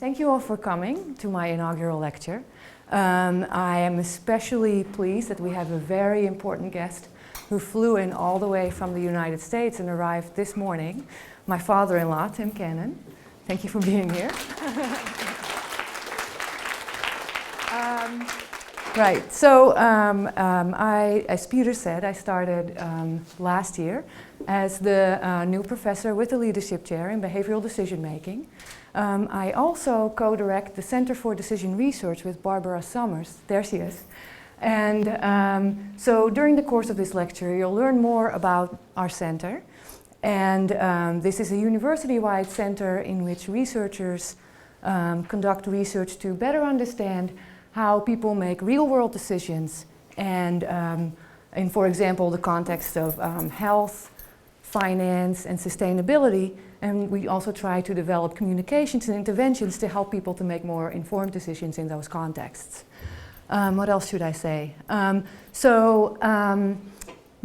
Thank you all for coming to my inaugural lecture. I am especially pleased that we have a very important guest who flew in all the way from the United States and arrived this morning, my father-in-law, Tim Cannon. Thank you for being here. Right, so as Peter said, I started last year as the new professor with the leadership chair in behavioral decision making. I also co-direct the Center for Decision Research with Barbara Summers. There she is. And so during the course of this lecture, you'll learn more about our center. And this is a university-wide center in which researchers conduct research to better understand how people make real-world decisions and in, for example, the context of health, finance, and sustainability. And we also try to develop communications and interventions to help people to make more informed decisions in those contexts. What else should I say?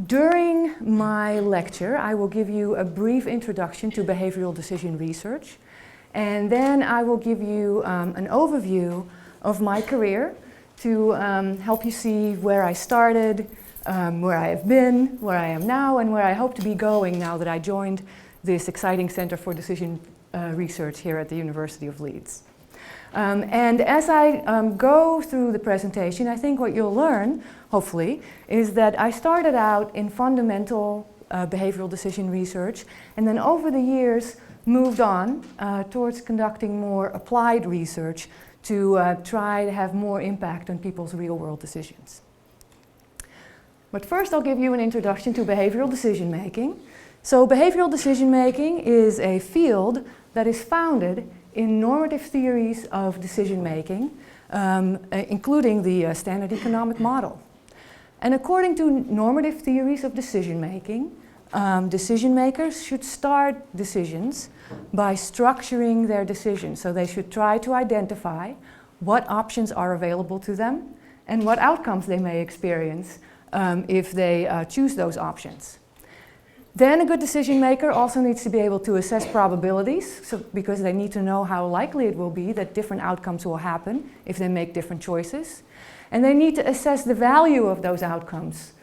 During my lecture, I will give you a brief introduction to behavioral decision research. And then I will give you an overview of my career to help you see where I started, where I have been, where I am now, and where I hope to be going now that I joined this exciting Center for Decision Research here at the University of Leeds. And as I go through the presentation, I think what you'll learn, hopefully, is that I started out in fundamental behavioral decision research, and then over the years moved on towards conducting more applied research to try to have more impact on people's real-world decisions. But first I'll give you an introduction to behavioral decision making. So behavioral decision making is a field that is founded in normative theories of decision making, including the standard economic model. And according to normative theories of decision making, decision makers should start decisions by structuring their decisions. So they should try to identify what options are available to them and what outcomes they may experience if they choose those options. Then a good decision maker also needs to be able to assess probabilities, because they need to know how likely it will be that different outcomes will happen if they make different choices. And they need to assess the value of those outcomes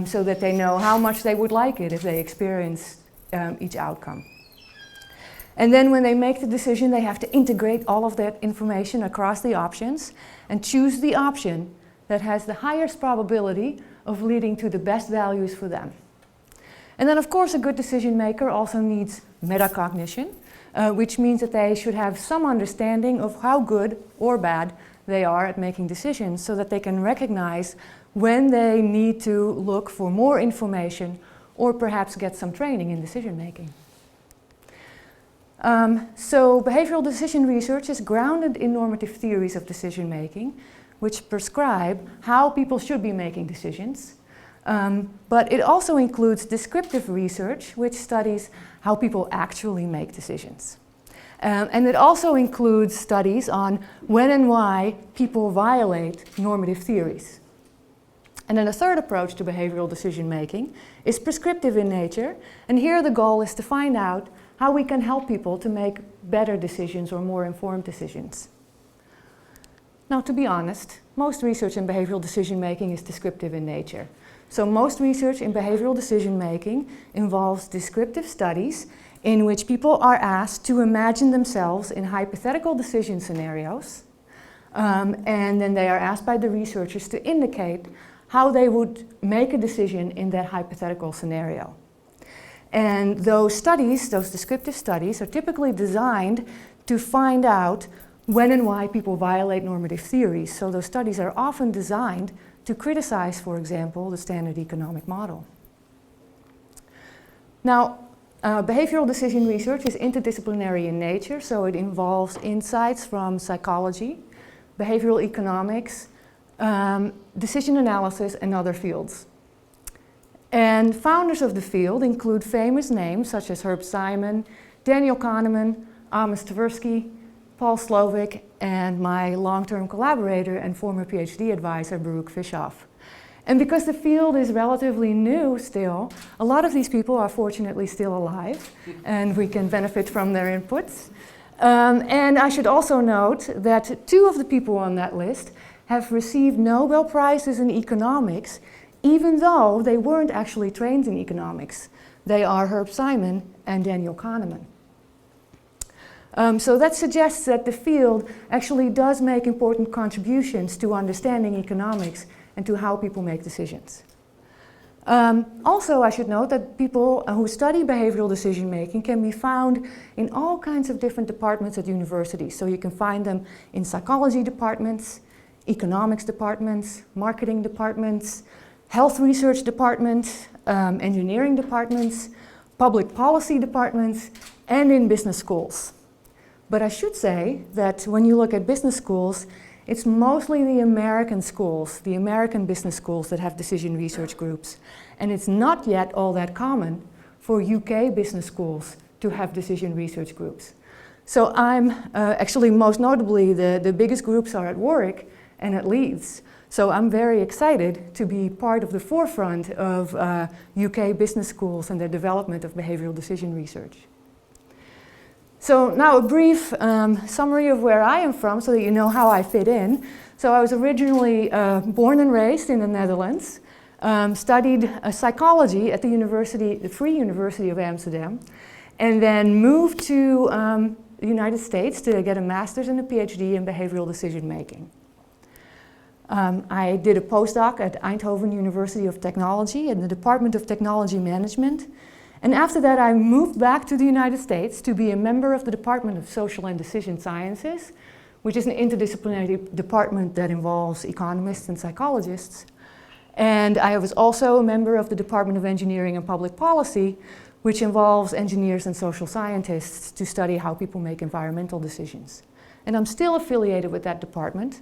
so that they know how much they would like it if they experience each outcome. And then when they make the decision, they have to integrate all of that information across the options and choose the option that has the highest probability of leading to the best values for them. And then, of course, a good decision maker also needs metacognition, which means that they should have some understanding of how good or bad they are at making decisions, so that they can recognize when they need to look for more information or perhaps get some training in decision making. So behavioral decision research is grounded in normative theories of decision making, which prescribe how people should be making decisions. But it also includes descriptive research, which studies how people actually make decisions. And it also includes studies on when and why people violate normative theories. And then a third approach to behavioral decision making is prescriptive in nature. And here the goal is to find out how we can help people to make better decisions or more informed decisions. Now, to be honest, most research in behavioral decision making is descriptive in nature. So most research in behavioral decision making involves descriptive studies in which people are asked to imagine themselves in hypothetical decision scenarios, and then they are asked by the researchers to indicate how they would make a decision in that hypothetical scenario. And those studies, those descriptive studies, are typically designed to find out when and why people violate normative theories. So those studies are often designed to criticize, for example, the standard economic model. Now, behavioral decision research is interdisciplinary in nature, so it involves insights from psychology, behavioral economics, decision analysis, and other fields. And founders of the field include famous names such as Herb Simon, Daniel Kahneman, Amos Tversky, Paul Slovic, and my long-term collaborator and former PhD advisor, Baruch Fishoff. And because the field is relatively new still, a lot of these people are fortunately still alive, and we can benefit from their inputs. And I should also note that 2 of the people on that list have received Nobel Prizes in economics, even though they weren't actually trained in economics. They are Herb Simon and Daniel Kahneman. So that suggests that the field actually does make important contributions to understanding economics and to how people make decisions. Also, I should note that people who study behavioral decision making can be found in all kinds of different departments at universities. So you can find them in psychology departments, economics departments, marketing departments, health research departments, engineering departments, public policy departments, and in business schools. But I should say that when you look at business schools, it's mostly the American schools, the American business schools that have decision research groups. And it's not yet all that common for UK business schools to have decision research groups. So I'm actually most notably, the biggest groups are at Warwick and at Leeds. So I'm very excited to be part of the forefront of UK business schools and the development of behavioral decision research. So now a brief summary of where I am from so that you know how I fit in. So I was originally born and raised in the Netherlands, studied psychology at the Free University of Amsterdam, and then moved to the United States to get a master's and a PhD in behavioral decision making. I did a postdoc at Eindhoven University of Technology in the Department of Technology Management. And after that, I moved back to the United States to be a member of the Department of Social and Decision Sciences, which is an interdisciplinary department that involves economists and psychologists. And I was also a member of the Department of Engineering and Public Policy, which involves engineers and social scientists to study how people make environmental decisions. And I'm still affiliated with that department.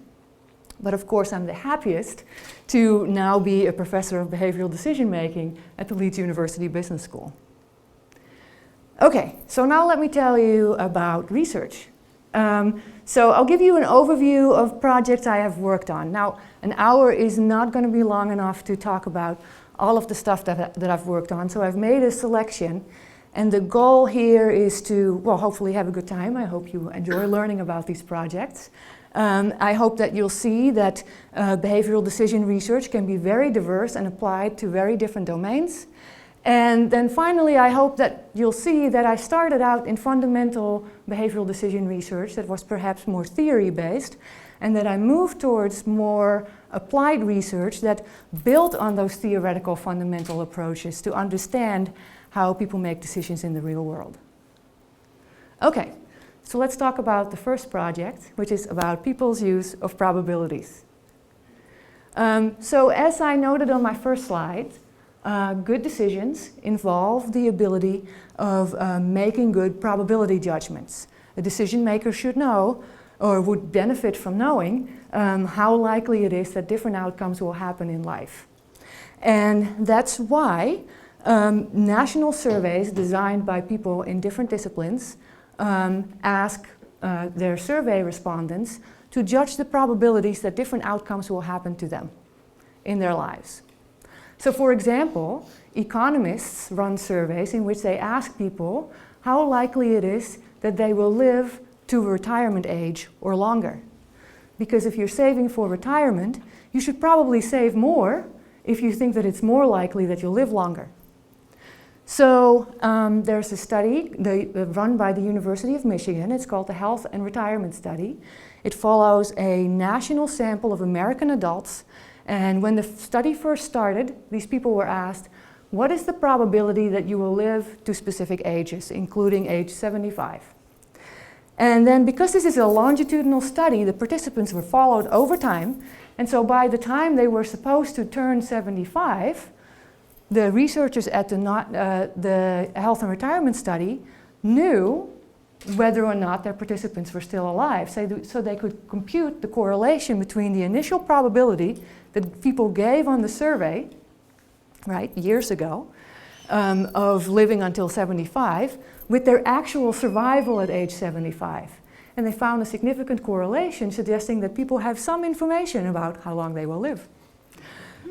But of course, I'm the happiest to now be a professor of behavioral decision making at the Leeds University Business School. Okay, so now let me tell you about research. So I'll give you an overview of projects I have worked on. Now, an hour is not going to be long enough to talk about all of the stuff that I've worked on, so I've made a selection. And the goal here is to, well, hopefully have a good time. I hope you enjoy learning about these projects. I hope that you'll see that behavioral decision research can be very diverse and applied to very different domains. And then finally, I hope that you'll see that I started out in fundamental behavioral decision research that was perhaps more theory-based, and that I moved towards more applied research that built on those theoretical fundamental approaches to understand how people make decisions in the real world. Okay. So let's talk about the first project, which is about people's use of probabilities. So as I noted on my first slide, good decisions involve the ability of making good probability judgments. A decision maker should know, or would benefit from knowing, how likely it is that different outcomes will happen in life. And that's why national surveys designed by people in different disciplines ask their survey respondents to judge the probabilities that different outcomes will happen to them in their lives. So for example, economists run surveys in which they ask people how likely it is that they will live to retirement age or longer. Because if you're saving for retirement, you should probably save more if you think that it's more likely that you'll live longer. So there's a study run by the University of Michigan. It's called the Health and Retirement Study. It follows a national sample of American adults. And when the study first started, these people were asked, what is the probability that you will live to specific ages, including age 75? And then because this is a longitudinal study, the participants were followed over time. And so by the time they were supposed to turn 75, the researchers at the Health and Retirement Study knew whether or not their participants were still alive. So they could compute the correlation between the initial probability that people gave on the survey, right, years ago, of living until 75, with their actual survival at age 75. And they found a significant correlation suggesting that people have some information about how long they will live.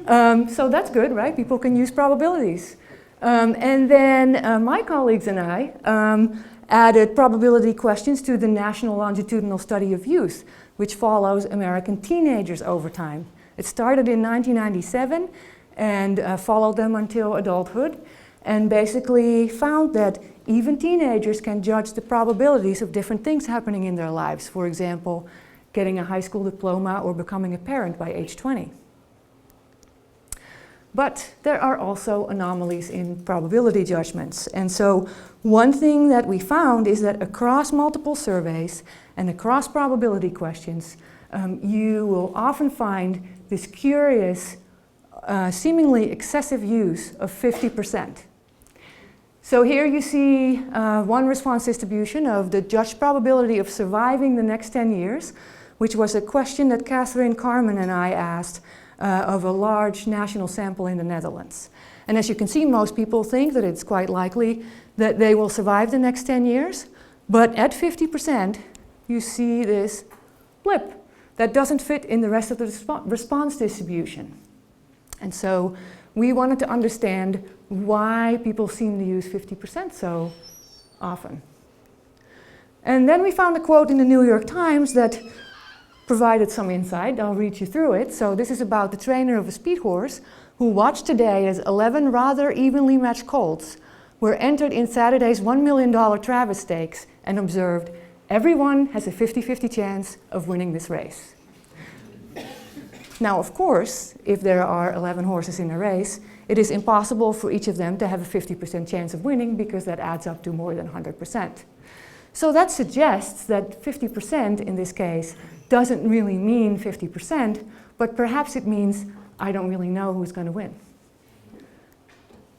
So that's good, right? People can use probabilities. And then my colleagues and I added probability questions to the National Longitudinal Study of Youth, which follows American teenagers over time. It started in 1997 and followed them until adulthood, and basically found that even teenagers can judge the probabilities of different things happening in their lives. For example, getting a high school diploma or becoming a parent by age 20. But there are also anomalies in probability judgments. And so one thing that we found is that across multiple surveys and across probability questions, you will often find this curious, seemingly excessive use of 50%. So here you see one response distribution of the judged probability of surviving the next 10 years, which was a question that Catherine, Carmen, and I asked of a large national sample in the Netherlands. And as you can see, most people think that it's quite likely that they will survive the next 10 years. But at 50%, you see this blip that doesn't fit in the rest of the response distribution. And so we wanted to understand why people seem to use 50% so often. And then we found a quote in the New York Times that provided some insight. I'll read you through it. So this is about the trainer of a speed horse who watched today as 11 rather evenly matched colts were entered in Saturday's $1 million Travis Stakes and observed, everyone has a 50-50 chance of winning this race. Now, of course, if there are 11 horses in a race, it is impossible for each of them to have a 50% chance of winning because that adds up to more than 100%. So that suggests that 50% in this case doesn't really mean 50%, but perhaps it means I don't really know who's going to win.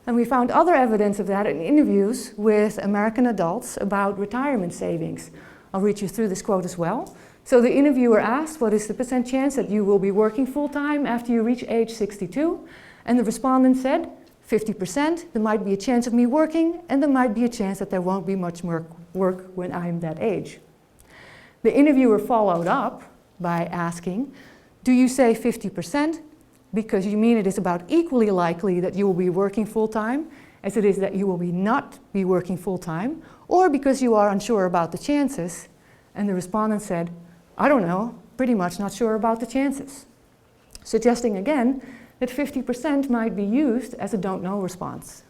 And we found other evidence of that in interviews with American adults about retirement savings. I'll read you through this quote as well. So the interviewer asked, what is the percent chance that you will be working full-time after you reach age 62? And the respondent said, 50%, there might be a chance of me working, and there might be a chance that there won't be much more work when I'm that age. The interviewer followed up by asking, do you say 50% because you mean it is about equally likely that you will be working full-time as it is that you will not be working full-time, or because you are unsure about the chances? And the respondent said, I don't know, pretty much not sure about the chances. Suggesting again that 50% might be used as a don't know response.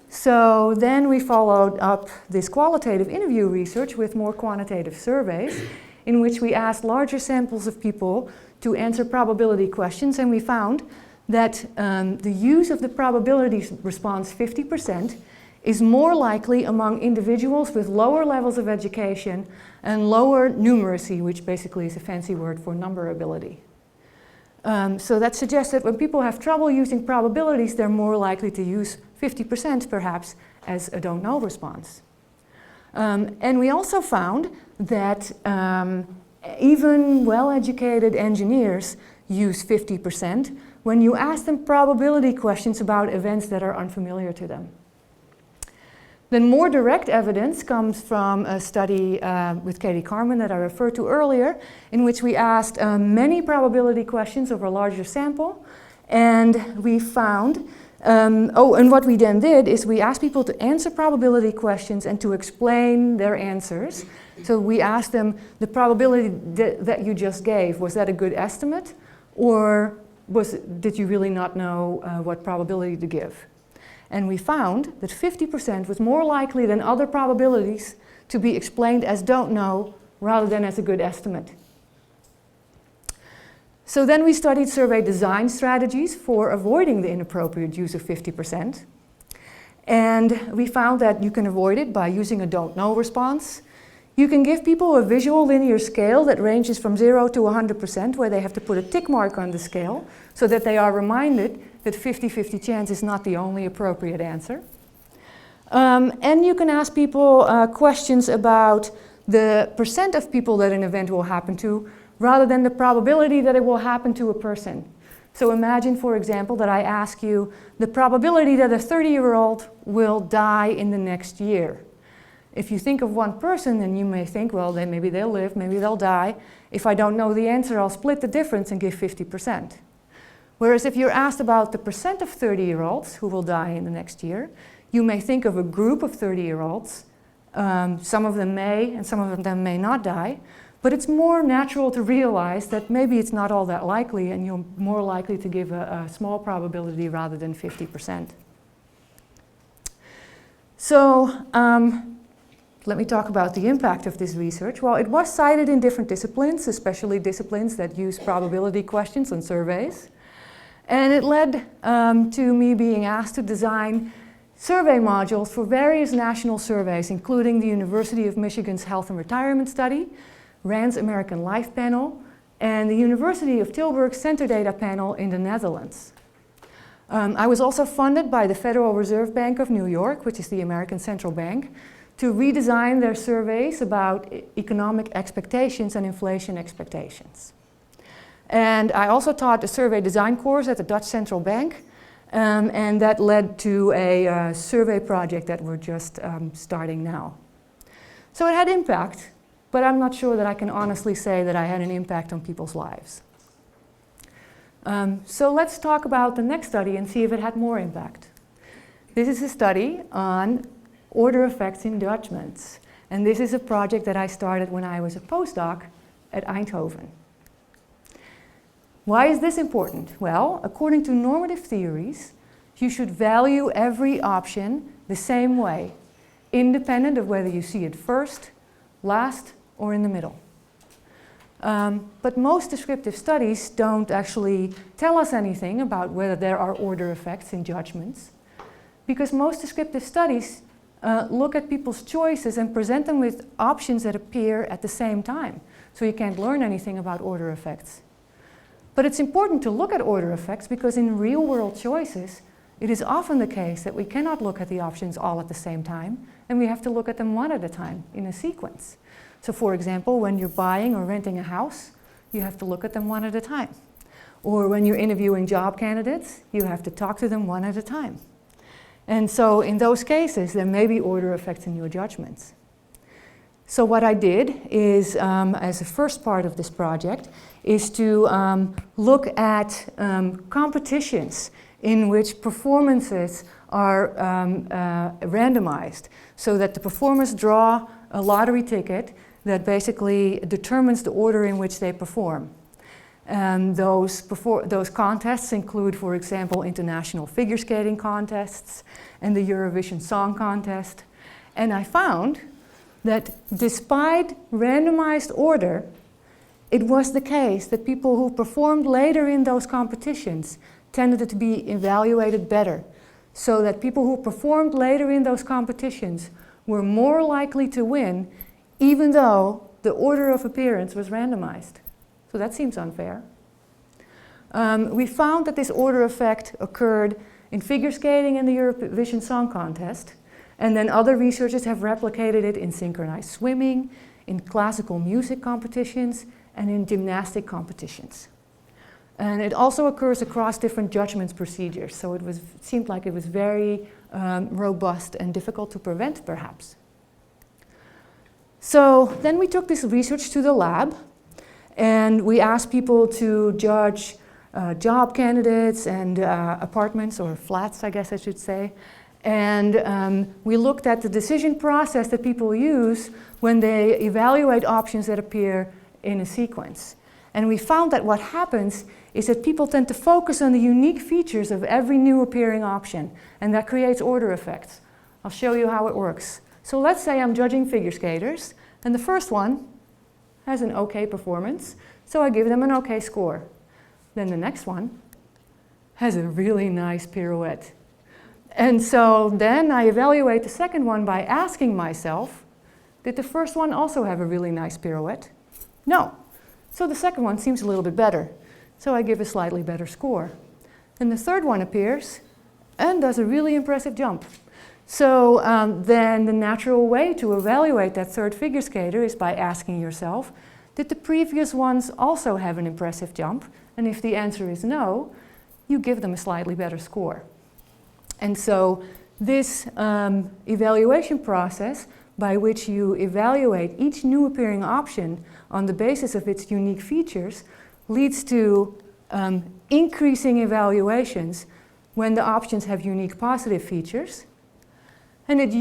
So then we followed up this qualitative interview research with more quantitative surveys in which we asked larger samples of people to answer probability questions, and we found that the use of the probability response 50% is more likely among individuals with lower levels of education and lower numeracy, which basically is a fancy word for number ability. So that suggests that when people have trouble using probabilities, they're more likely to use 50% perhaps as a don't know response. And we also found that even well-educated engineers use 50% when you ask them probability questions about events that are unfamiliar to them. Then more direct evidence comes from a study with Katie Carmen that I referred to earlier, in which we asked many probability questions over a larger sample, and we found, and what we then did is we asked people to answer probability questions and to explain their answers. So we asked them, the probability that you just gave, was that a good estimate, or did you really not know what probability to give? And we found that 50% was more likely than other probabilities to be explained as don't know rather than as a good estimate. So then we studied survey design strategies for avoiding the inappropriate use of 50%. And we found that you can avoid it by using a don't know response. You can give people a visual linear scale that ranges from 0 to 100%, where they have to put a tick mark on the scale so that they are reminded that 50-50 chance is not the only appropriate answer. And you can ask people questions about the percent of people that an event will happen to, rather than the probability that it will happen to a person. So imagine, for example, that I ask you the probability that a 30-year-old will die in the next year. If you think of one person, then you may think, well, then maybe they'll live, maybe they'll die. If I don't know the answer, I'll split the difference and give 50%. Whereas if you're asked about the percent of 30-year-olds who will die in the next year, you may think of a group of 30-year-olds. Some of them may and some of them may not die. But it's more natural to realize that maybe it's not all that likely and you're more likely to give a small probability rather than 50%. So let me talk about the impact of this research. Well, it was cited in different disciplines, especially disciplines that use probability questions and surveys. And it led to me being asked to design survey modules for various national surveys, including the University of Michigan's Health and Retirement Study, RAND's American Life Panel, and the University of Tilburg's Center Data Panel in the Netherlands. I was also funded by the Federal Reserve Bank of New York, which is the American central bank, to redesign their surveys about economic expectations and inflation expectations. And I also taught a survey design course at the Dutch Central Bank, and that led to a survey project that we're just starting now. So it had impact, but I'm not sure that I can honestly say that I had an impact on people's lives. So let's talk about the next study and see if it had more impact. This is a study on order effects in judgments. And this is a project that I started when I was a postdoc at Eindhoven. Why is this important? Well, according to normative theories, you should value every option the same way, independent of whether you see it first, last, or in the middle. But most descriptive studies don't actually tell us anything about whether there are order effects in judgments, because most descriptive studies look at people's choices and present them with options that appear at the same time. So you can't learn anything about order effects. But it's important to look at order effects because in real-world choices, it is often the case that we cannot look at the options all at the same time, and we have to look at them one at a time in a sequence. So for example, when you're buying or renting a house, you have to look at them one at a time. Or when you're interviewing job candidates, you have to talk to them one at a time. And so in those cases, there may be order effects in your judgments. So what I did is, as a first part of this project, is to look at competitions in which performances are randomized, so that the performers draw a lottery ticket that basically determines the order in which they perform. Those contests include, for example, international figure skating contests and the Eurovision Song Contest. And I found that despite randomized order, it was the case that people who performed later in those competitions tended to be evaluated better. So that people who performed later in those competitions were more likely to win, even though the order of appearance was randomized. So that seems unfair. We found that this order effect occurred in figure skating and the Eurovision Song Contest, and then other researchers have replicated it in synchronized swimming, in classical music competitions, and in gymnastic competitions. And it also occurs across different judgments procedures, so it seemed like it was very robust and difficult to prevent, perhaps. So then we took this research to the lab, and we asked people to judge job candidates and apartments, or flats, I guess I should say. And we looked at the decision process that people use when they evaluate options that appear in a sequence. And we found that what happens is that people tend to focus on the unique features of every new appearing option, and that creates order effects. I'll show you how it works. So let's say I'm judging figure skaters, and the first one has an okay performance, so I give them an okay score. Then the next one has a really nice pirouette. And so then I evaluate the second one by asking myself, did the first one also have a really nice pirouette? No. So the second one seems a little bit better. So I give a slightly better score. Then the third one appears and does a really impressive jump. So then the natural way to evaluate that third figure skater is by asking yourself, did the previous ones also have an impressive jump? And if the answer is no, you give them a slightly better score. And so this evaluation process by which you evaluate each new appearing option on the basis of its unique features leads to increasing evaluations when the options have unique positive features. And it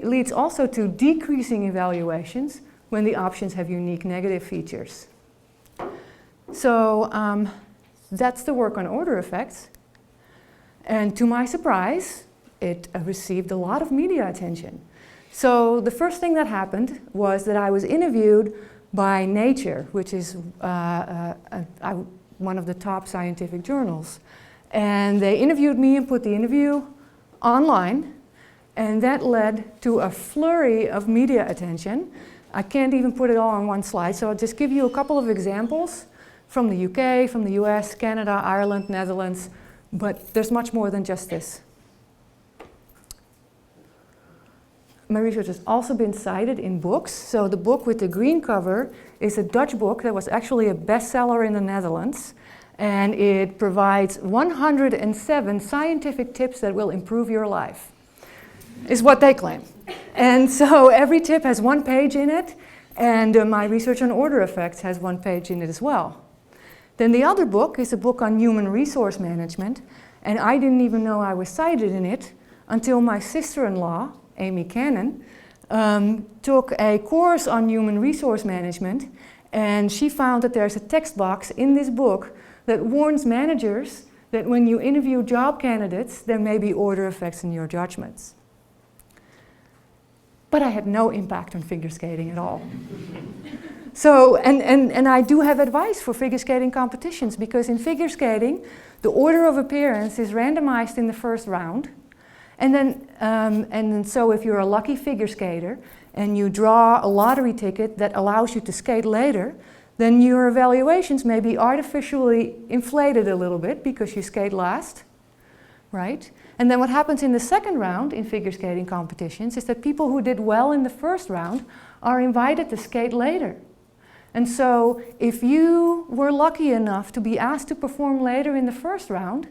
leads also to decreasing evaluations when the options have unique negative features. So that's the work on order effects. And to my surprise, it received a lot of media attention. So the first thing that happened was that I was interviewed by Nature, which is one of the top scientific journals. And they interviewed me and put the interview online. And that led to a flurry of media attention. I can't even put it all on one slide, so I'll just give you a couple of examples from the UK, from the US, Canada, Ireland, Netherlands, but there's much more than just this. My research has also been cited in books. So the book with the green cover is a Dutch book that was actually a bestseller in the Netherlands. And it provides 107 scientific tips that will improve your life, is what they claim. And so every tip has one page in it, and my research on order effects has one page in it as well. Then the other book is a book on human resource management, and I didn't even know I was cited in it until my sister-in-law, Amy Cannon, took a course on human resource management, and she found that there's a text box in this book that warns managers that when you interview job candidates, there may be order effects in your judgments. But I had no impact on figure skating at all. So, and I do have advice for figure skating competitions, because in figure skating, the order of appearance is randomized in the first round. And then so if you're a lucky figure skater and you draw a lottery ticket that allows you to skate later, then your evaluations may be artificially inflated a little bit because you skate last, right? And then what happens in the second round in figure skating competitions is that people who did well in the first round are invited to skate later. And so if you were lucky enough to be asked to perform later in the first round,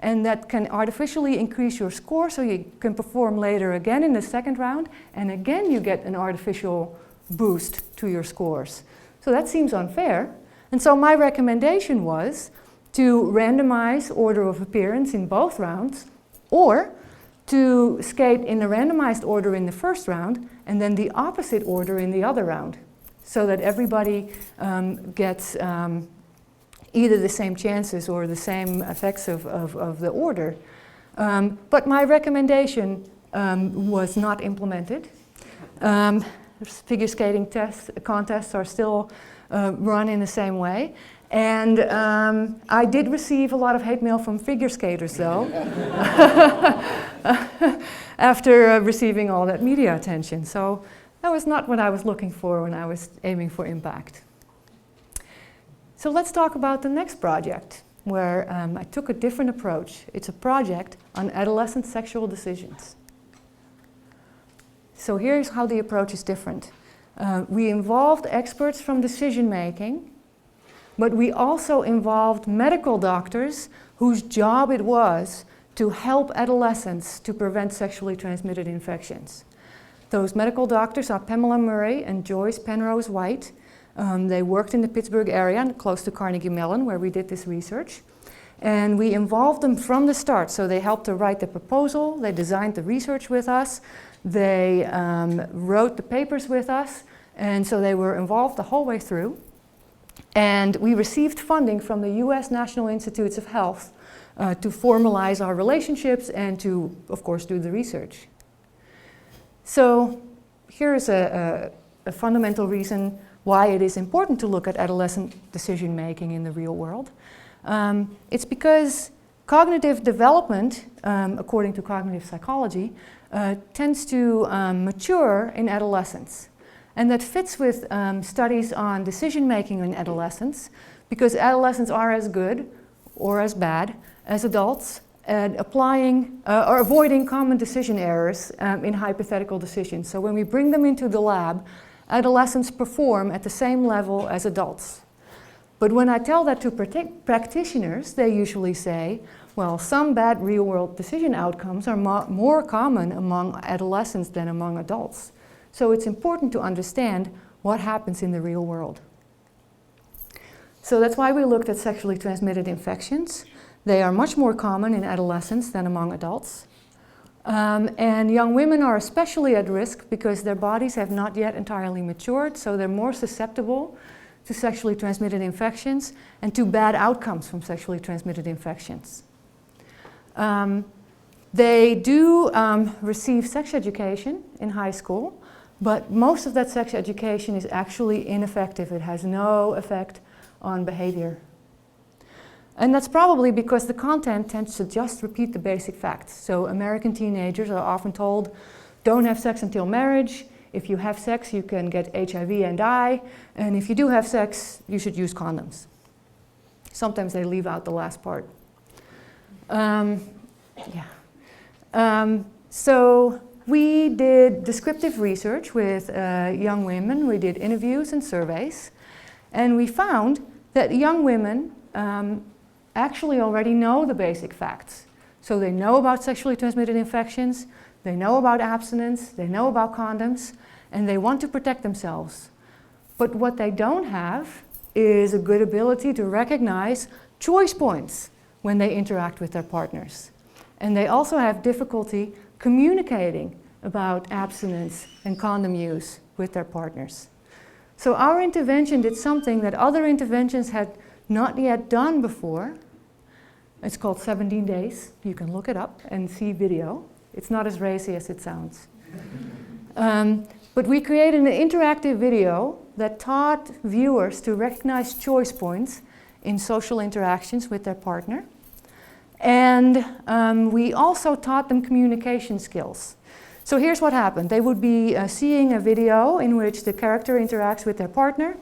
and that can artificially increase your score so you can perform later again in the second round, and again you get an artificial boost to your scores. So that seems unfair. And so my recommendation was to randomize order of appearance in both rounds, or to skate in a randomized order in the first round and then the opposite order in the other round, so that everybody gets either the same chances or the same effects of the order. But my recommendation was not implemented. Figure skating contests are still run in the same way. And I did receive a lot of hate mail from figure skaters, though, after receiving all that media attention. So that was not what I was looking for when I was aiming for impact. So let's talk about the next project, where I took a different approach. It's a project on adolescent sexual decisions. So here's how the approach is different. We involved experts from decision making, but we also involved medical doctors whose job it was to help adolescents to prevent sexually transmitted infections. Those medical doctors are Pamela Murray and Joyce Penrose White. They worked in the Pittsburgh area, close to Carnegie Mellon, where we did this research. And we involved them from the start. So they helped to write the proposal, they designed the research with us, they wrote the papers with us, and so they were involved the whole way through. And we received funding from the US National Institutes of Health to formalize our relationships and to, of course, do the research. So here is a fundamental reason why it is important to look at adolescent decision making in the real world. It's because cognitive development, according to cognitive psychology, tends to mature in adolescence. And that fits with studies on decision making in adolescents, because adolescents are as good or as bad as adults at applying or avoiding common decision errors in hypothetical decisions. So when we bring them into the lab, adolescents perform at the same level as adults. But when I tell that to practitioners, they usually say, well, some bad real-world decision outcomes are more common among adolescents than among adults. So it's important to understand what happens in the real world. So that's why we looked at sexually transmitted infections. They are much more common in adolescents than among adults. And young women are especially at risk because their bodies have not yet entirely matured, so they're more susceptible to sexually transmitted infections and to bad outcomes from sexually transmitted infections. They do receive sex education in high school, but most of that sex education is actually ineffective. It has no effect on behavior. And that's probably because the content tends to just repeat the basic facts. So American teenagers are often told, don't have sex until marriage. If you have sex, you can get HIV and die. And if you do have sex, you should use condoms. Sometimes they leave out the last part. So we did descriptive research with young women. We did interviews and surveys. And we found that young women actually already know the basic facts. So they know about sexually transmitted infections, they know about abstinence, they know about condoms, and they want to protect themselves. But what they don't have is a good ability to recognize choice points when they interact with their partners. And they also have difficulty communicating about abstinence and condom use with their partners. So our intervention did something that other interventions had not yet done before. It's called 17 Days. You can look it up and see video. It's not as racy as it sounds. But we created an interactive video that taught viewers to recognize choice points in social interactions with their partner. And we also taught them communication skills. So here's what happened. They would be seeing a video in which the character interacts with their partner,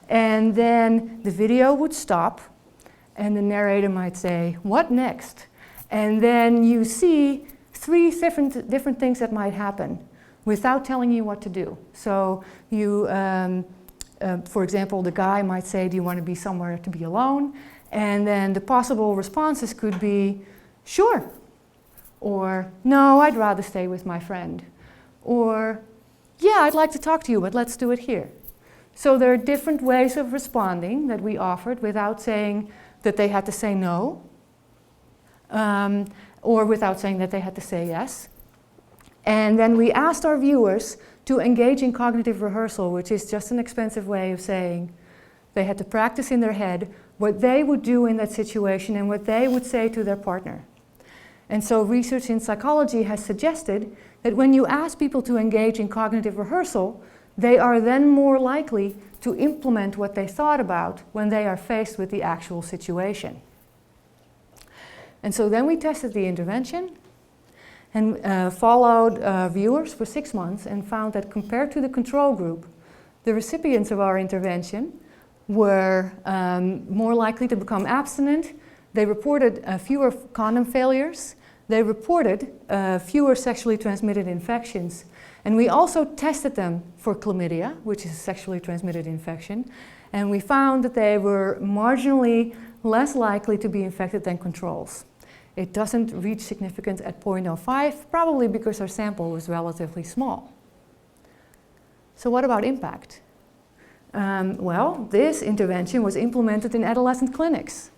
and then the video would stop, and the narrator might say, "What next?" And then you see three different things that might happen without telling you what to do. So you, for example, the guy might say, "Do you want to be somewhere to be alone?" And then the possible responses could be, "Sure," or "No, I'd rather stay with my friend," or "Yeah, I'd like to talk to you, but let's do it here." So there are different ways of responding that we offered without saying that they had to say no, or without saying that they had to say yes. And then we asked our viewers to engage in cognitive rehearsal, which is just an expensive way of saying they had to practice in their head what they would do in that situation and what they would say to their partner. And so research in psychology has suggested that when you ask people to engage in cognitive rehearsal, they are then more likely to implement what they thought about when they are faced with the actual situation. And so then we tested the intervention and followed viewers for 6 months and found that compared to the control group, the recipients of our intervention were more likely to become abstinent. They reported fewer condom failures. They reported fewer sexually transmitted infections. And we also tested them for chlamydia, which is a sexually transmitted infection. And we found that they were marginally less likely to be infected than controls. It doesn't reach significance at 0.05, probably because our sample was relatively small. So what about impact? Well, this intervention was implemented in adolescent clinics.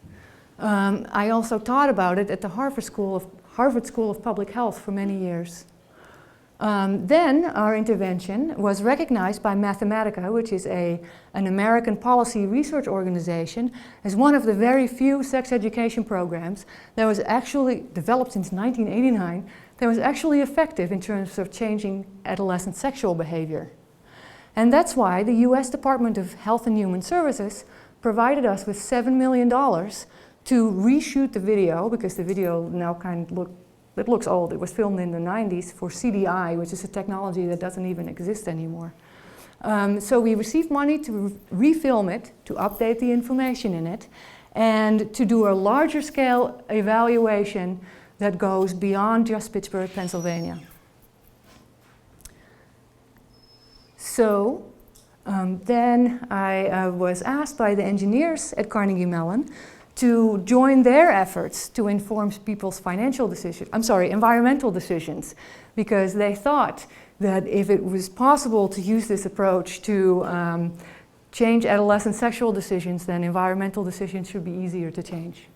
I also taught about it at the Harvard School of Public Health for many years. Then our intervention was recognized by Mathematica, which is an American policy research organization, as one of the very few sex education programs that was actually developed since 1989 that was actually effective in terms of changing adolescent sexual behavior. And that's why the US Department of Health and Human Services provided us with $7 million to reshoot the video, because the video now it looks old. It was filmed in the 90s for CDI, which is a technology that doesn't even exist anymore. So we received money to refilm it, to update the information in it, and to do a larger scale evaluation that goes beyond just Pittsburgh, Pennsylvania. So then I was asked by the engineers at Carnegie Mellon to join their efforts to inform people's environmental decisions, because they thought that if it was possible to use this approach to change adolescent sexual decisions, then environmental decisions should be easier to change.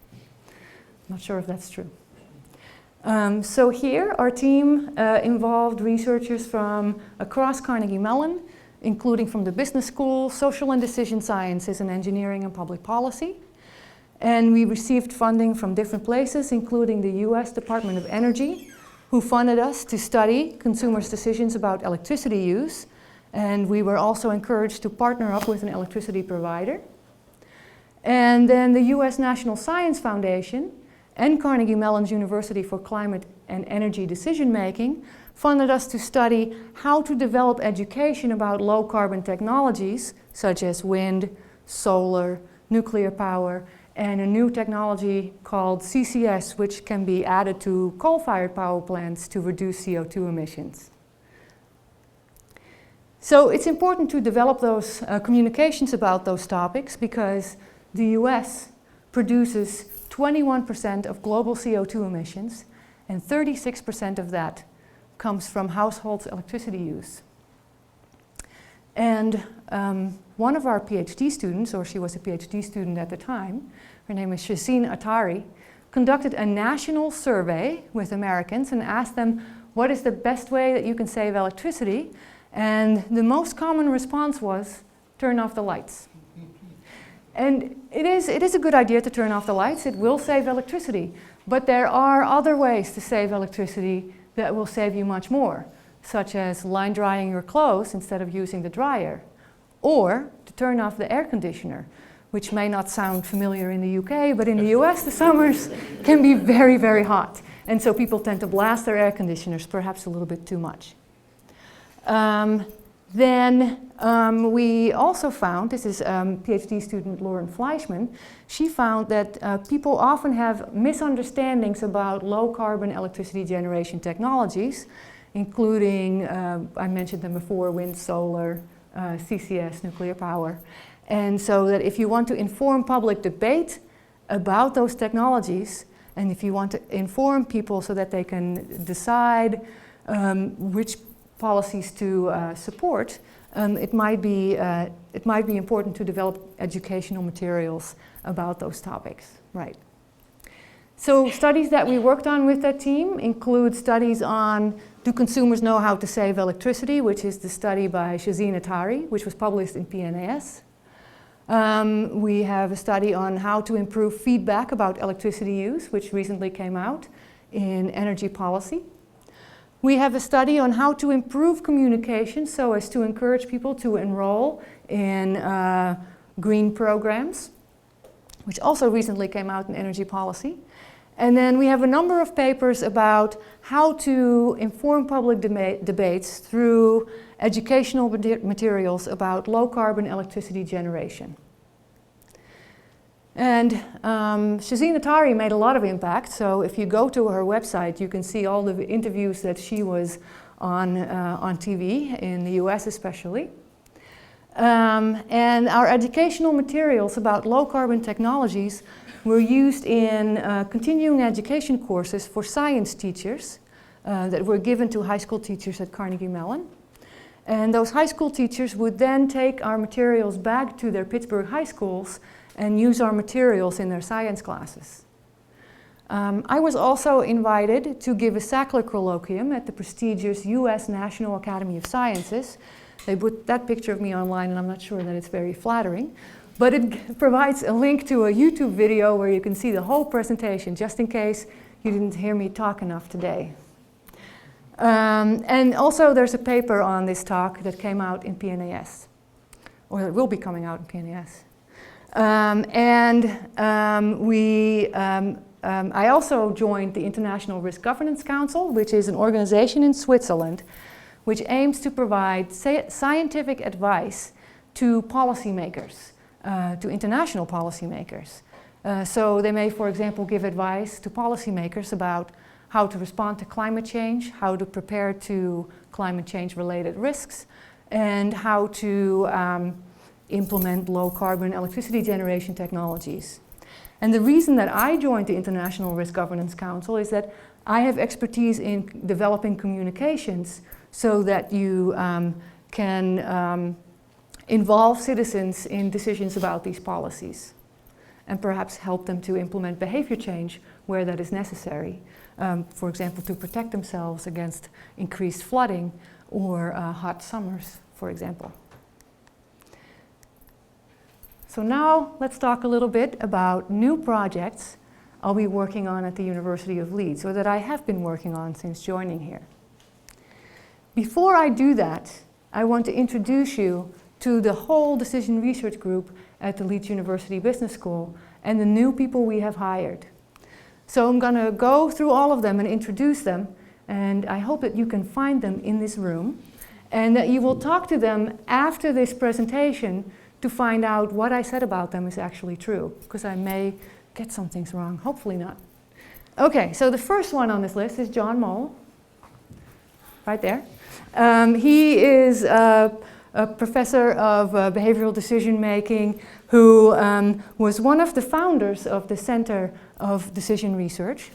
Not sure if that's true. So here, our team involved researchers from across Carnegie Mellon, including from the Business School, Social and Decision Sciences, and Engineering and Public Policy. And we received funding from different places, including the US Department of Energy, who funded us to study consumers' decisions about electricity use. And we were also encouraged to partner up with an electricity provider. And then the US National Science Foundation and Carnegie Mellon's University for Climate and Energy Decision Making funded us to study how to develop education about low carbon technologies such as wind, solar, nuclear power, and a new technology called CCS, which can be added to coal-fired power plants to reduce CO2 emissions. So it's important to develop those communications about those topics because the US produces 21% of global CO2 emissions, and 36% of that comes from households' electricity use. And one of our PhD students, or she was a PhD student at the time, her name is Shazeen Attari, conducted a national survey with Americans and asked them, what is the best way that you can save electricity? And the most common response was, turn off the lights. And it is a good idea to turn off the lights. It will save electricity. But there are other ways to save electricity that will save you much more, such as line drying your clothes instead of using the dryer, or to turn off the air conditioner, which may not sound familiar in the UK, but in the US the summers can be very, very hot. And so people tend to blast their air conditioners perhaps a little bit too much. We also found, this is PhD student Lauren Fleischman, she found that people often have misunderstandings about low carbon electricity generation technologies, including, I mentioned them before, wind, solar, CCS, nuclear power. And so that if you want to inform public debate about those technologies, and if you want to inform people so that they can decide which policies to support, it might be important to develop educational materials about those topics, right? So studies that we worked on with that team include studies on do consumers know how to save electricity, which is the study by Shazeen Attari, which was published in PNAS. We have a study on how to improve feedback about electricity use, which recently came out in Energy Policy. We have a study on how to improve communication so as to encourage people to enroll in green programs, which also recently came out in Energy Policy. And then we have a number of papers about how to inform public debates through educational materials about low carbon electricity generation. And Shazeen Attari made a lot of impact, so if you go to her website, you can see all the interviews that she was on TV, in the US especially. And our educational materials about low carbon technologies were used in continuing education courses for science teachers that were given to high school teachers at Carnegie Mellon. And those high school teachers would then take our materials back to their Pittsburgh high schools and use our materials in their science classes. I was also invited to give a Sackler colloquium at the prestigious US National Academy of Sciences. They put that picture of me online, and I'm not sure that it's very flattering, but it provides a link to a YouTube video where you can see the whole presentation, just in case you didn't hear me talk enough today. And also there's a paper on this talk that came out in PNAS, or it will be coming out in PNAS. I also joined the International Risk Governance Council, which is an organization in Switzerland which aims to provide scientific advice to policymakers, to international policymakers. So they may, for example, give advice to policymakers about how to respond to climate change, how to prepare to climate change related risks, and how to implement low carbon electricity generation technologies. And the reason that I joined the International Risk Governance Council is that I have expertise in developing communications so that you can involve citizens in decisions about these policies and perhaps help them to implement behavior change where that is necessary. For example, to protect themselves against increased flooding or hot summers, for example. So now let's talk a little bit about new projects I'll be working on at the University of Leeds, or that I have been working on since joining here. Before I do that, I want to introduce you to the whole decision research group at the Leeds University Business School and the new people we have hired. So I'm going to go through all of them and introduce them, and I hope that you can find them in this room and that you will talk to them after this presentation to find out what I said about them is actually true, because I may get some things wrong, hopefully not. Okay, so the first one on this list is John Mole, right there. He is a professor of behavioral decision making who was one of the founders of the Center of Decision Research.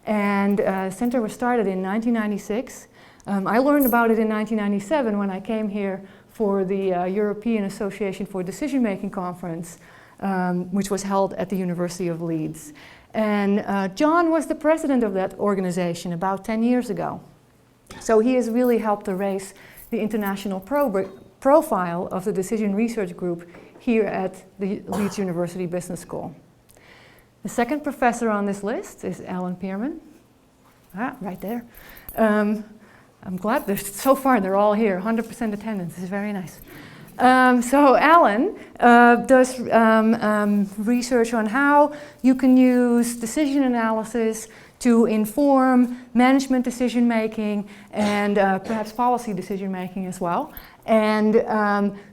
And the center was started in 1996. I learned about it in 1997 when I came here for the European Association for Decision Making Conference, which was held at the University of Leeds. And John was the president of that organization about 10 years ago. So he has really helped to raise the international profile of the decision research group here at the Leeds University Business School. The second professor on this list is Alan Pearman. Right there. I'm glad so far they're all here, 100% attendance, is very nice. So Alan does research on how you can use decision analysis to inform management decision making and perhaps policy decision making as well. And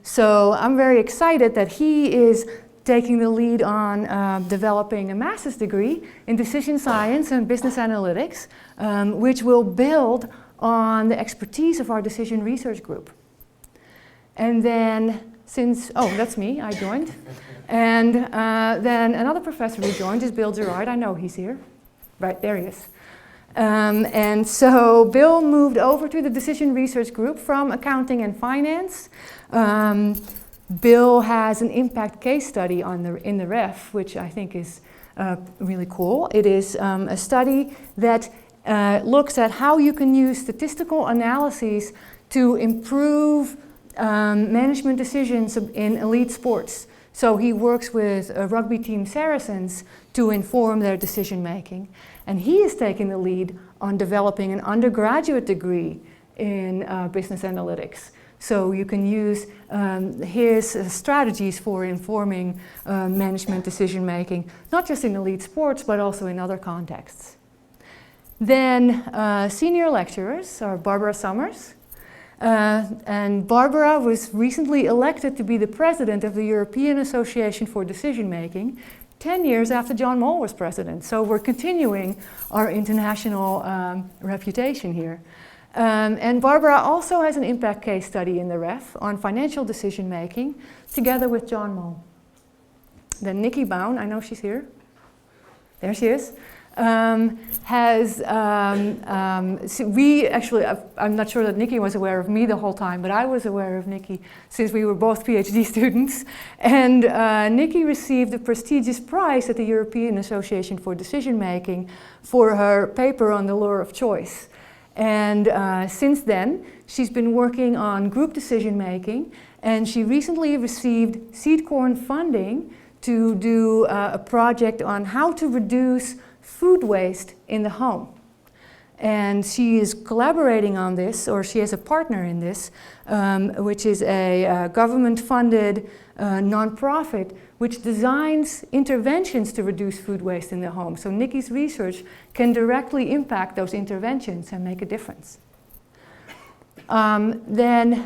so I'm very excited that he is taking the lead on developing a master's degree in decision science and business analytics, which will build on the expertise of our decision research group. And then that's me, I joined. And then another professor who joined is Bill Gerard. I know he's here. Right, there he is. And so Bill moved over to the decision research group from accounting and finance. Bill has an impact case study in the ref, which I think is really cool. It is a study that looks at how you can use statistical analyses to improve management decisions in elite sports. So he works with rugby team Saracens to inform their decision making. And he is taking the lead on developing an undergraduate degree in business analytics. So you can use his strategies for informing management decision making, not just in elite sports, but also in other contexts. Then senior lecturers are Barbara Summers. And Barbara was recently elected to be the president of the European Association for Decision Making 10 years after John Mole was president. So we're continuing our international reputation here. And Barbara also has an impact case study in the ref on financial decision making together with John Mole. Then Nikki Bown, I know she's here. There she is. I'm not sure that Nikki was aware of me the whole time, but I was aware of Nikki since we were both PhD students. And Nikki received a prestigious prize at the European Association for Decision Making for her paper on the lure of choice. And since then, she's been working on group decision making, and she recently received seed corn funding to do a project on how to reduce food waste in the home. And she is collaborating on this, or she has a partner in this, which is a government-funded nonprofit which designs interventions to reduce food waste in the home. So Nikki's research can directly impact those interventions and make a difference. Dinos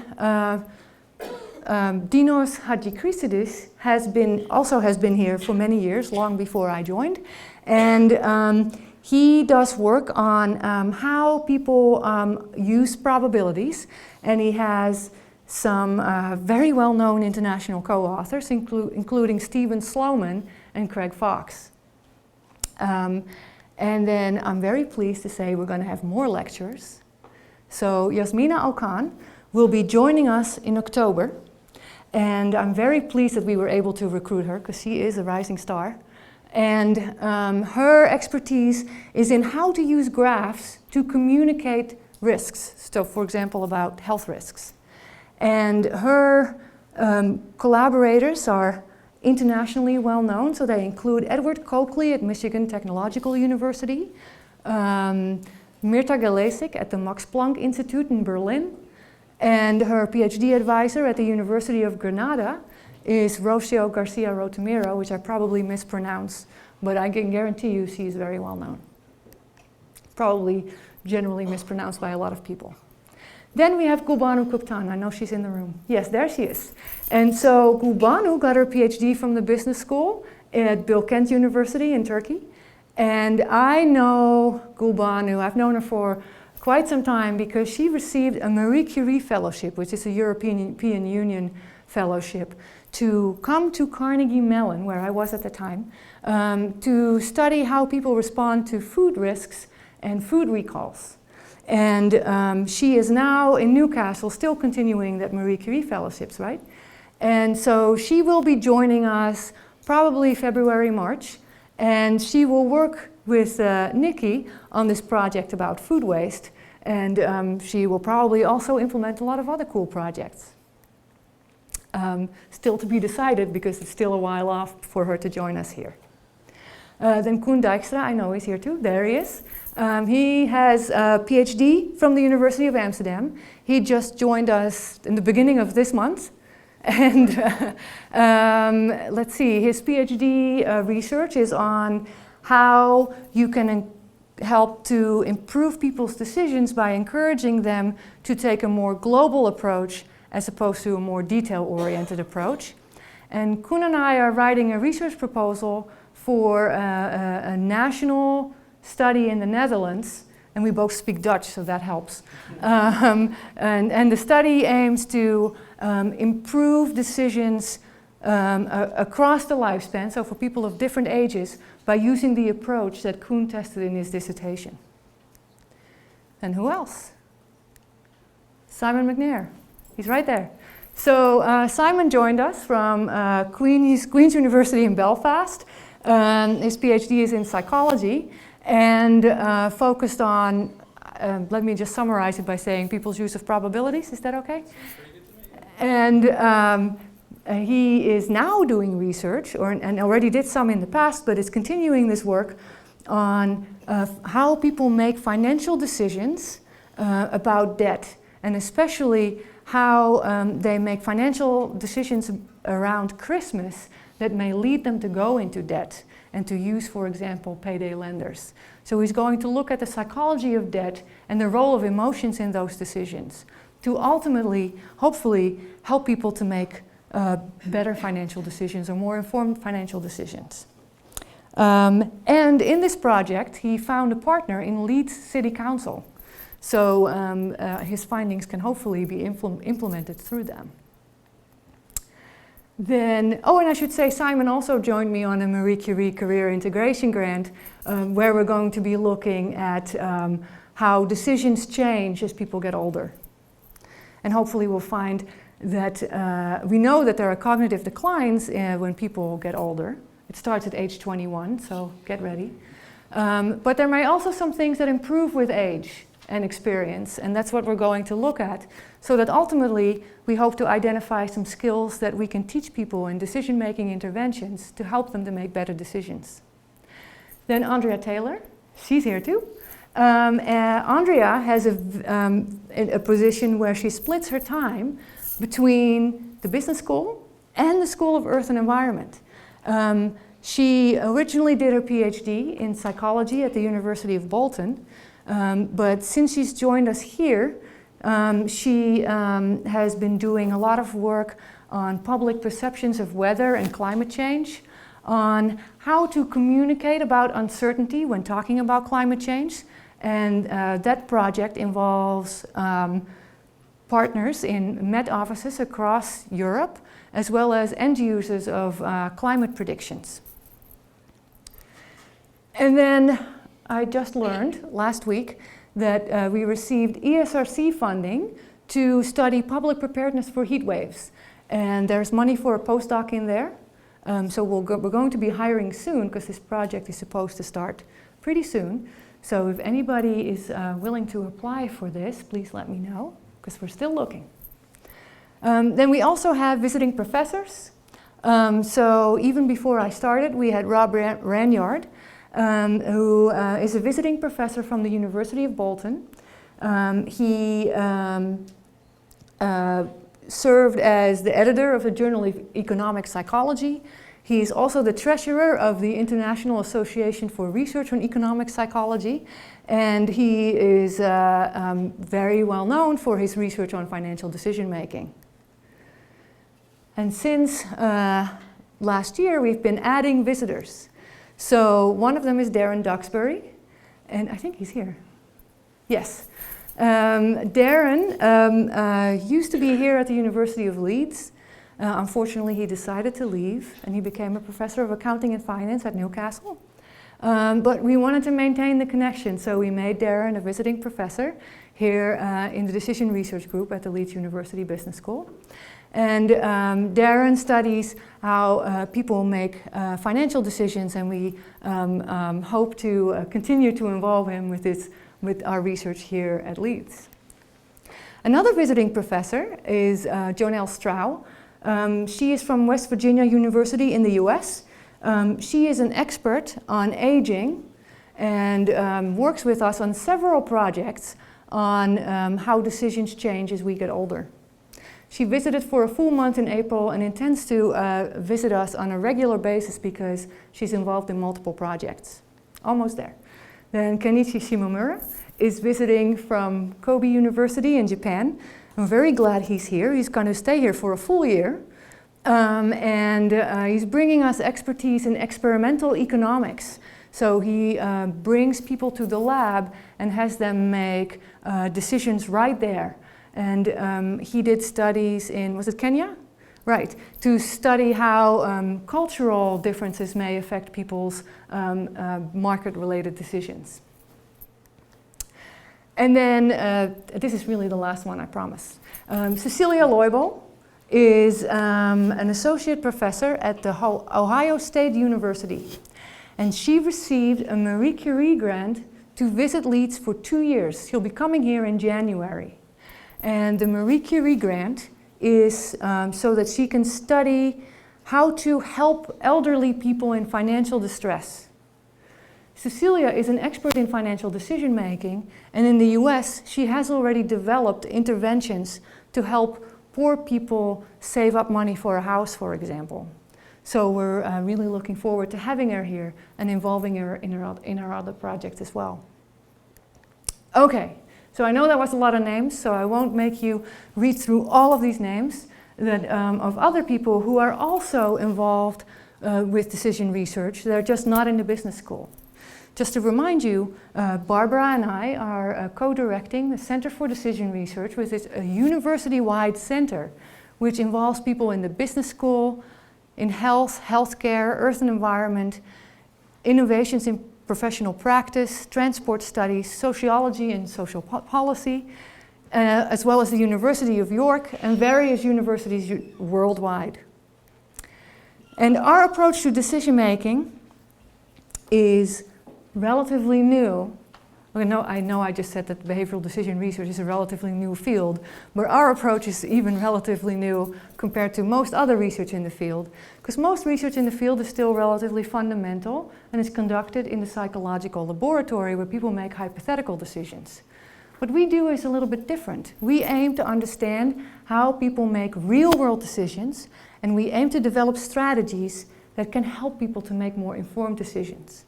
Hadjikrisidis has been here for many years, long before I joined. And he does work on how people use probabilities, and he has some very well-known international co-authors, including Stephen Sloman and Craig Fox. And then I'm very pleased to say we're going to have more lectures. So Yasmina Okan will be joining us in October, and I'm very pleased that we were able to recruit her because she is a rising star. And her expertise is in how to use graphs to communicate risks. So, for example, about health risks. And her collaborators are internationally well known, so they include Edward Coakley at Michigan Technological University, Mirta Galesic at the Max Planck Institute in Berlin, and her PhD advisor at the University of Granada is Rocio Garcia Rotamiro, which I probably mispronounce, but I can guarantee you she is very well known. Probably generally mispronounced by a lot of people. Then we have Gulbanu Kuptan. I know she's in the room. Yes, there she is. And so Gulbanu got her PhD from the business school at Bilkent University in Turkey. And I know Gulbanu, I've known her for quite some time because she received a Marie Curie Fellowship, which is a European Union fellowship, to come to Carnegie Mellon, where I was at the time, to study how people respond to food risks and food recalls. And she is now in Newcastle, still continuing that Marie Curie Fellowships, right? And so she will be joining us probably February, March, and she will work with Nikki on this project about food waste, and she will probably also implement a lot of other cool projects. Still to be decided because it's still a while off for her to join us here. Then Koen Dijkstra, I know he's here too, there he is. He has a PhD from the University of Amsterdam. He just joined us in the beginning of this month. And let's see, his PhD research is on how you can help to improve people's decisions by encouraging them to take a more global approach as opposed to a more detail-oriented approach. And Koen and I are writing a research proposal for a national study in the Netherlands, and we both speak Dutch, so that helps. And the study aims to improve decisions across the lifespan, so for people of different ages, by using the approach that Koen tested in his dissertation. And who else? Simon McNair. He's right there. So Simon joined us from Queen's University in Belfast. His PhD is in psychology and focused on, let me just summarize it by saying people's use of probabilities. Is that okay? And he is now doing research, and already did some in the past, but is continuing this work on how people make financial decisions about debt, and especially how they make financial decisions around Christmas that may lead them to go into debt and to use, for example, payday lenders. So he's going to look at the psychology of debt and the role of emotions in those decisions to ultimately, hopefully, help people to make better financial decisions or more informed financial decisions. And in this project, he found a partner in Leeds City Council. So his findings can hopefully be implemented through them. Then, oh, and I should say Simon also joined me on a Marie Curie Career Integration Grant where we're going to be looking at how decisions change as people get older. And hopefully we'll find that we know that there are cognitive declines when people get older. It starts at age 21, so get ready. But there may also some things that improve with age and experience, and that's what we're going to look at, so that ultimately we hope to identify some skills that we can teach people in decision-making interventions to help them to make better decisions. Then Andrea Taylor, she's here too. Andrea has a position where she splits her time between the business school and the School of Earth and Environment. She originally did her PhD in psychology at the University of Bolton, but since she's joined us here, she has been doing a lot of work on public perceptions of weather and climate change, on how to communicate about uncertainty when talking about climate change. And that project involves partners in Met offices across Europe, as well as end users of climate predictions. And then I just learned last week that we received ESRC funding to study public preparedness for heat waves. And there's money for a postdoc in there. So we're going to be hiring soon because this project is supposed to start pretty soon. So if anybody is willing to apply for this, please let me know, because we're still looking. Then we also have visiting professors. So even before I started, we had Rob Ranyard, who is a visiting professor from the University of Bolton. He served as the editor of the Journal of Economic Psychology. He's also the treasurer of the International Association for Research on Economic Psychology, and he is very well known for his research on financial decision making. And since last year, we've been adding visitors. So one of them is Darren Duxbury, and I think he's here. Yes. Darren used to be here at the University of Leeds. Unfortunately, he decided to leave, and he became a professor of accounting and finance at Newcastle. But we wanted to maintain the connection, so we made Darren a visiting professor here in the Decision Research Group at the Leeds University Business School. And Darren studies how people make financial decisions, and we hope to continue to involve him with our research here at Leeds. Another visiting professor is Jonelle Strauch. She is from West Virginia University in the US. She is an expert on aging and works with us on several projects on how decisions change as we get older. She visited for a full month in April and intends to visit us on a regular basis because she's involved in multiple projects. Almost there. Then Kenichi Shimomura is visiting from Kobe University in Japan. I'm very glad he's here. He's going to stay here for a full year. And he's bringing us expertise in experimental economics. So he brings people to the lab and has them make decisions right there. And he did studies in, was it Kenya? Right, to study how cultural differences may affect people's market-related decisions. And then, this is really the last one, I promise. Cecilia Loibel is an associate professor at the Ohio State University. And she received a Marie Curie grant to visit Leeds for 2 years. She'll be coming here in January. And the Marie Curie grant is so that she can study how to help elderly people in financial distress. Cecilia is an expert in financial decision making, and in the US she has already developed interventions to help poor people save up money for a house, for example. So we're really looking forward to having her here and involving her in our other projects as well. Okay. So I know that was a lot of names, so I won't make you read through all of these names of other people who are also involved with decision research. They're just not in the business school. Just to remind you, Barbara and I are co-directing the Center for Decision Research, which is a university-wide center which involves people in the business school, in health, healthcare, earth and environment, innovations in professional practice, transport studies, sociology and social policy, as well as the University of York and various universities worldwide. And our approach to decision making is relatively new. I know I just said that behavioral decision research is a relatively new field, but our approach is even relatively new compared to most other research in the field, because most research in the field is still relatively fundamental and is conducted in the psychological laboratory where people make hypothetical decisions. What we do is a little bit different. We aim to understand how people make real-world decisions, and we aim to develop strategies that can help people to make more informed decisions.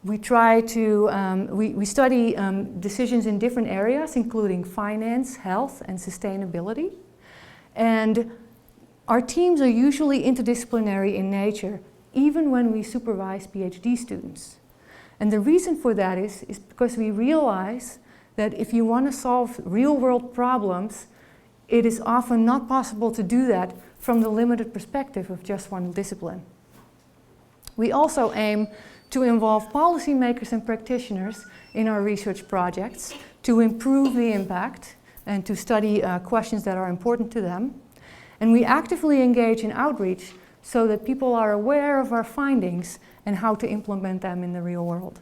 We try to, we study decisions in different areas, including finance, health, and sustainability. And our teams are usually interdisciplinary in nature, even when we supervise PhD students. And the reason for that is because we realize that if you want to solve real-world problems, it is often not possible to do that from the limited perspective of just one discipline. We also aim to involve policymakers and practitioners in our research projects to improve the impact and to study questions that are important to them. And we actively engage in outreach so that people are aware of our findings and how to implement them in the real world.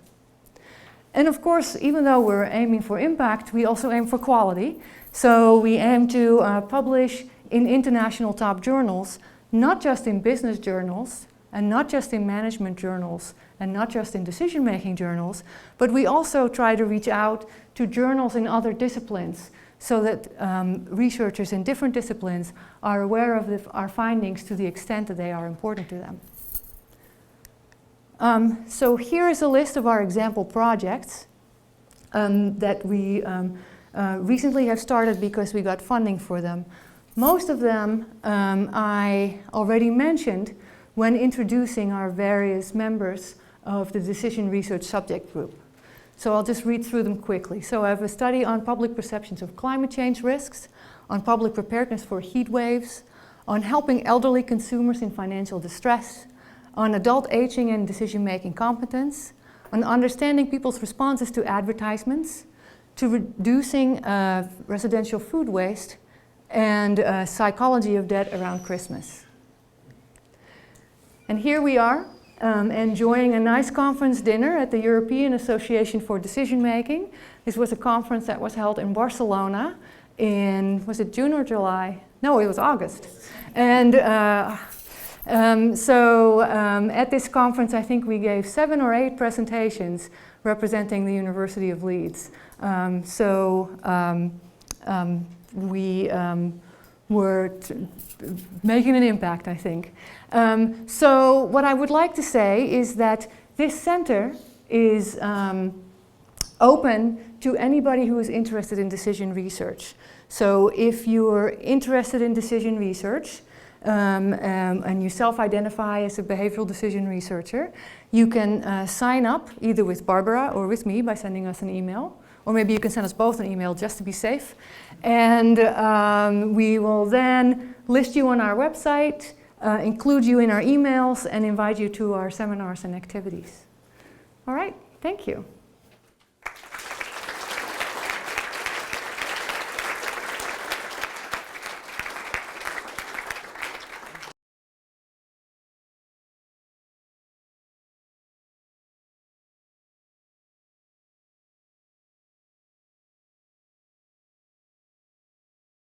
And of course, even though we're aiming for impact, we also aim for quality. So we aim to publish in international top journals, not just in business journals, and not just in management journals, and not just in decision-making journals, but we also try to reach out to journals in other disciplines so that researchers in different disciplines are aware of our findings to the extent that they are important to them. So here is a list of our example projects that we recently have started because we got funding for them. Most of them I already mentioned when introducing our various members of the decision research subject group. So I'll just read through them quickly. So I have a study on public perceptions of climate change risks, on public preparedness for heat waves, on helping elderly consumers in financial distress, on adult aging and decision-making competence, on understanding people's responses to advertisements, to reducing residential food waste, and psychology of debt around Christmas. And here we are, enjoying a nice conference dinner at the European Association for Decision Making. This was a conference that was held in Barcelona in, was it June or July? No, it was August. And at this conference, I think we gave 7 or 8 presentations representing the University of Leeds. We were making an impact, I think. So what I would like to say is that this center is open to anybody who is interested in decision research. So if you're interested in decision research, and you self-identify as a behavioral decision researcher, you can sign up either with Barbara or with me by sending us an email, or maybe you can send us both an email just to be safe. And we will then list you on our website, include you in our emails, and invite you to our seminars and activities. All right, thank you.